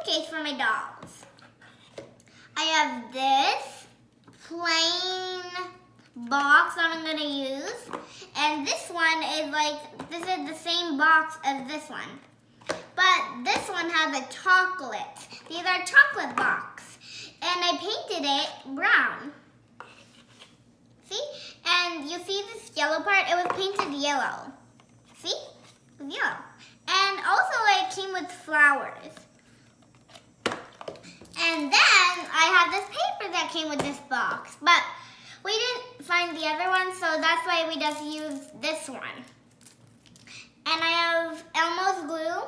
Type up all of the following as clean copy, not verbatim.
suitcase for my dolls. I have this plain box that I'm gonna use. And this one is this is the same box as this one. But this one has a chocolate. These are chocolate box. And I painted it brown. See? And you see this yellow part? It was painted yellow. See? It was yellow. And also it came with flowers. And then I have this paper that came with this box. But we didn't find the other one, so that's why we just used this one. And I have Elmo's glue,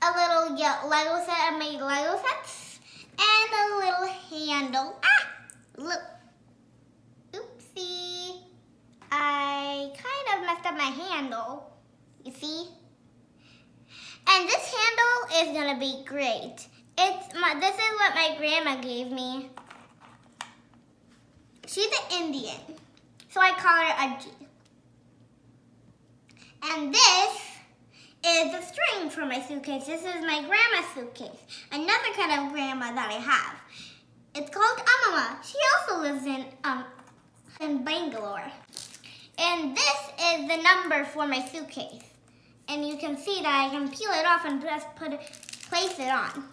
a little Lego set. I made Lego sets, and a little handle. Ah! Look. Oopsie. I kind of messed up my handle. You see? And this handle is gonna be great. This is what my grandma gave me. She's an Indian, so I call her Ajji. And this is the string for my suitcase. This is my grandma's suitcase. Another kind of grandma that I have. It's called Amama. She also lives in Bangalore. And this is the number for my suitcase. And you can see that I can peel it off and just place it on.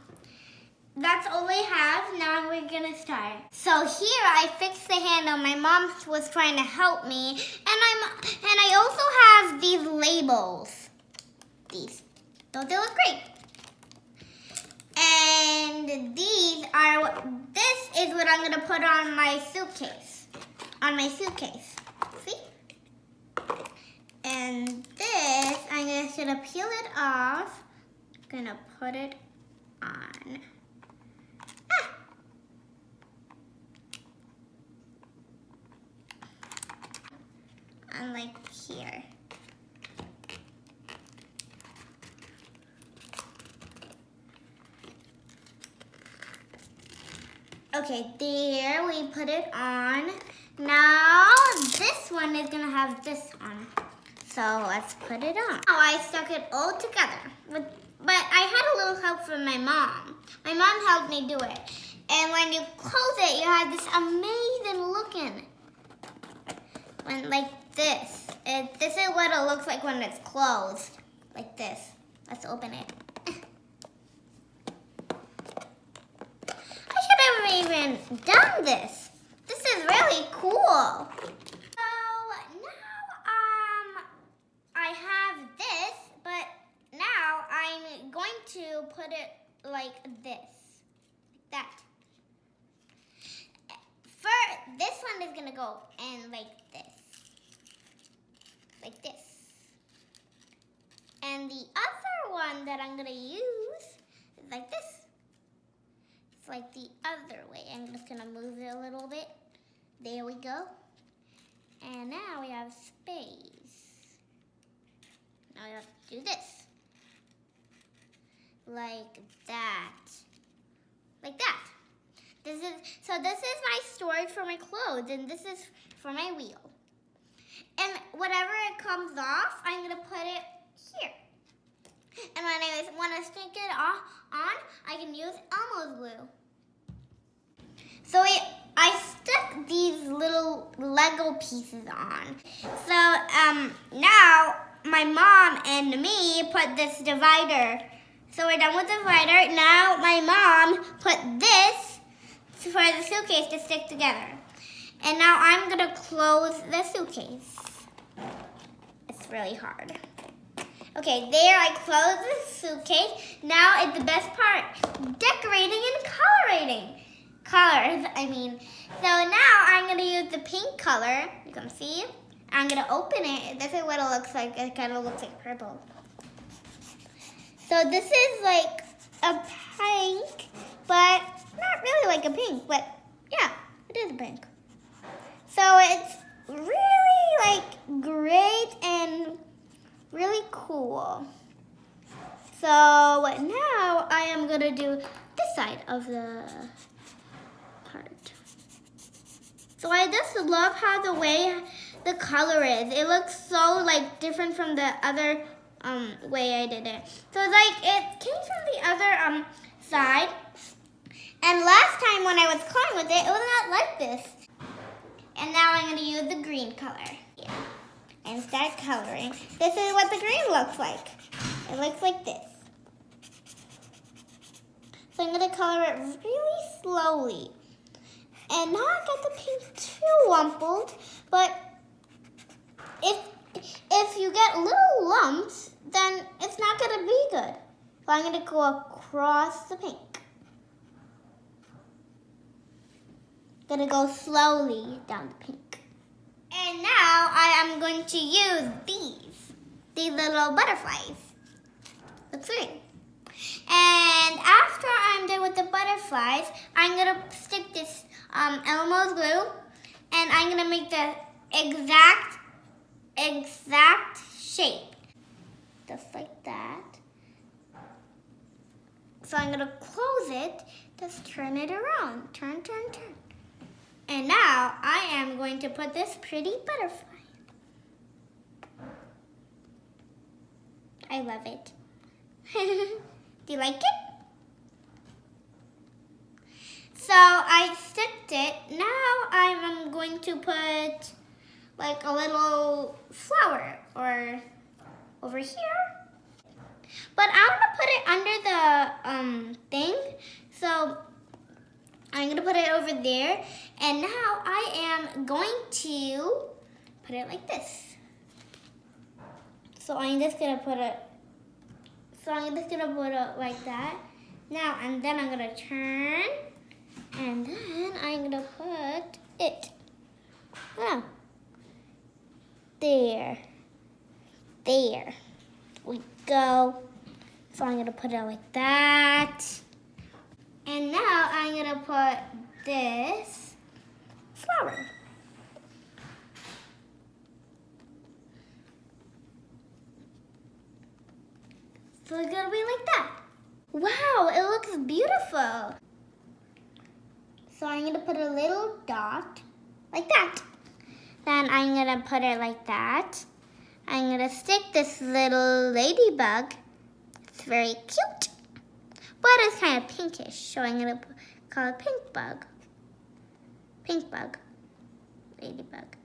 That's all I have. Now we're gonna start. So here I fixed the handle. My mom was trying to help me, and I also have these labels. These, don't they look great? And this is what I'm gonna put on my suitcase. On my suitcase, see? And this, I'm just gonna peel it off. Gonna put it on. And like here. Okay, there we put it on. Now this one is gonna have this on. So let's put it on. Now I stuck it all together. But I had a little help from my mom. My mom helped me do it. And when you close it, you have this amazing looking. When like this. This is what it looks like when it's closed. Like this. Let's open it. I should have even done this. This is really cool. So now I have this, but now I'm going to put it like this. Like that. This one is gonna go in like this. Like this. And the other one that I'm gonna use is like this. It's like the other way. I'm just gonna move it a little bit. There we go. And now we have space. Now we have to do this. Like that. Like that. This is my storage for my clothes, and this is for my wheel. And whatever it comes off, I'm gonna put it here. And when I want to stick it on, I can use Elmo's glue. So I stuck these little Lego pieces on. So now my mom and me put this divider. So we're done with the divider. Now my mom put this for the suitcase to stick together. And now I'm gonna close the suitcase. It's really hard. Okay, there I closed the suitcase. Now it's the best part, decorating and coloring. Colors, I mean. So now I'm gonna use the pink color. You can see. I'm gonna open it. This is what it looks like. It kind of looks like purple. So this is like a pink, but not really like a pink, but yeah, it is a pink. So it's really like great and really cool. So now I am gonna do this side of the part. So I just love how the way the color is. It looks so like different from the other way I did it. So like it came from the other side. And last time when I was coloring with it, it was not like this. And now I'm gonna use the green color. Yeah. And start coloring. This is what the green looks like. It looks like this. So I'm gonna color it really slowly. And now I got the pink too rumpled, but if you get little lumps, then it's not gonna be good. So I'm gonna go across the pink. Gonna go slowly down the pink. And now I am going to use these little butterflies. Looks great. And after I'm done with the butterflies, I'm gonna stick this Elmo's glue, and I'm gonna make the exact shape, just like that. So I'm gonna close it, just turn it around, turn. And now I am going to put this pretty butterfly. I love it. Do you like it? So I sticked it. Now I'm going to put like a little flower or over here. But I'm gonna put it under the thing. So I'm gonna put it over there. And now I am going to put it like this. So I'm just gonna put it like that. Now, and then I'm gonna turn, and then I'm gonna put it. Oh. There we go. So I'm gonna put it like that. And now I'm gonna put this flower. So it's gonna be like that. Wow, it looks beautiful. So I'm gonna put a little dot like that. Then I'm gonna put it like that. I'm gonna stick this little ladybug. It's very cute, but it's kind of pinkish. So I'm gonna call it pink bug. Pink bug, ladybug.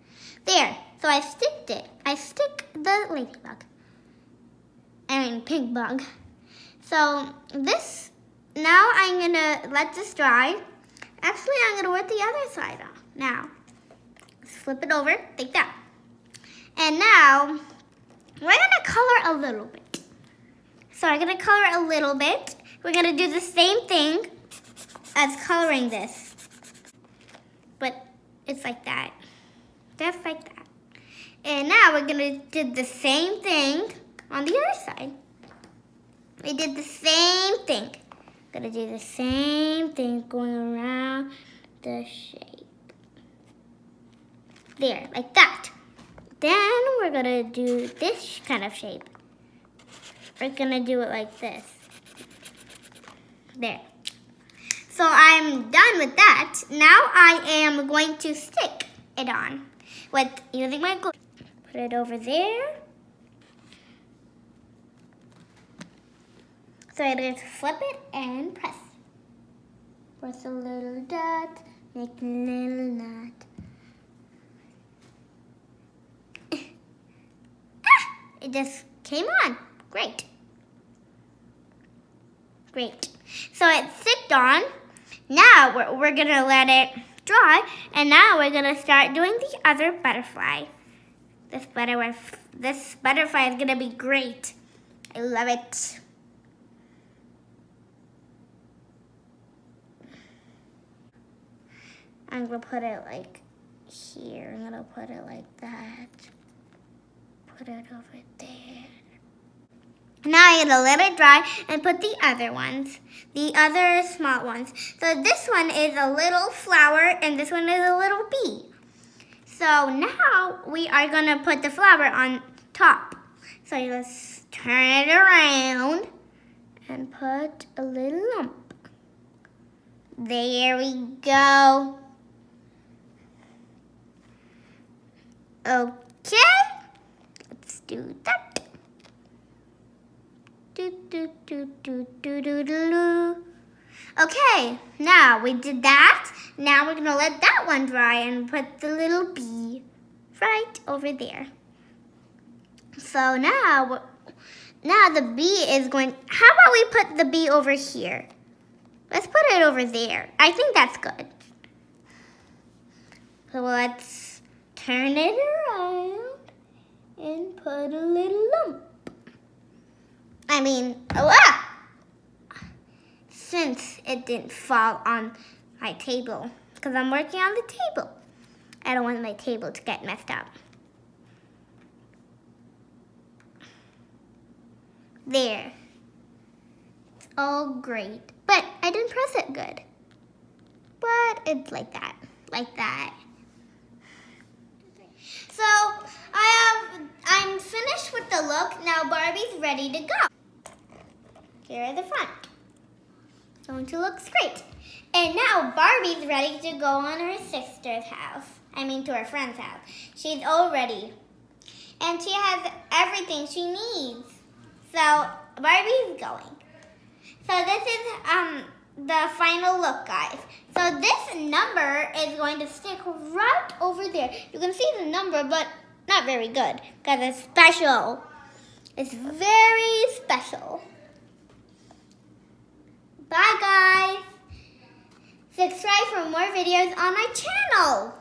There, so I sticked it. I stick the ladybug. Pink bug. So this, now I'm gonna let this dry. Actually, I'm gonna work the other side on now. Flip it over, like that. And now, we're gonna color a little bit. So I'm gonna color a little bit. We're gonna do the same thing as coloring this. But it's like that. Just like that. And now we're gonna do the same thing on the other side. We did the same thing. Gonna do the same thing going around the shape. There, like that. Then we're gonna do this kind of shape. We're gonna do it like this. There. So I'm done with that. Now I am going to stick it on with using my glue. Put it over there. So I'm going to flip it and press. Press a little dot, make a little knot. It just came on. Great. Great. So it's sticked on. Now we're going to let it dry. And now we're going to start doing the other butterfly. This butterfly is going to be great. I love it. I'm going to put it like here. I'm going to put it like that. Put it over there. Now I'm going to let it dry and put the other ones. The other small ones. So this one is a little flower and this one is a little bee. So now we are going to put the flower on top. So you just turn it around and put a little lump. There we go. Okay, let's do that. Okay, now we did that. Now we're gonna let that one dry and put the little bee right over there. So now the bee is going, how about we put the bee over here? Let's put it over there. I think that's good. So let's turn it around and put a little lump. Since it didn't fall on my table, because I'm working on the table. I don't want my table to get messed up. There. It's all great. But I didn't press it good. But it's like that. Like that. So I'm finished with the look. Now Barbie's ready to go. Here at the front. Going to look great. And now Barbie's ready to go on her sister's house. To her friend's house. She's all ready. And she has everything she needs. So Barbie's going. So this is the final look, guys. So this number is going to stick right over there. You can see the number, but not very good because it's special. It's very special. Bye, guys. Subscribe for more videos on my channel.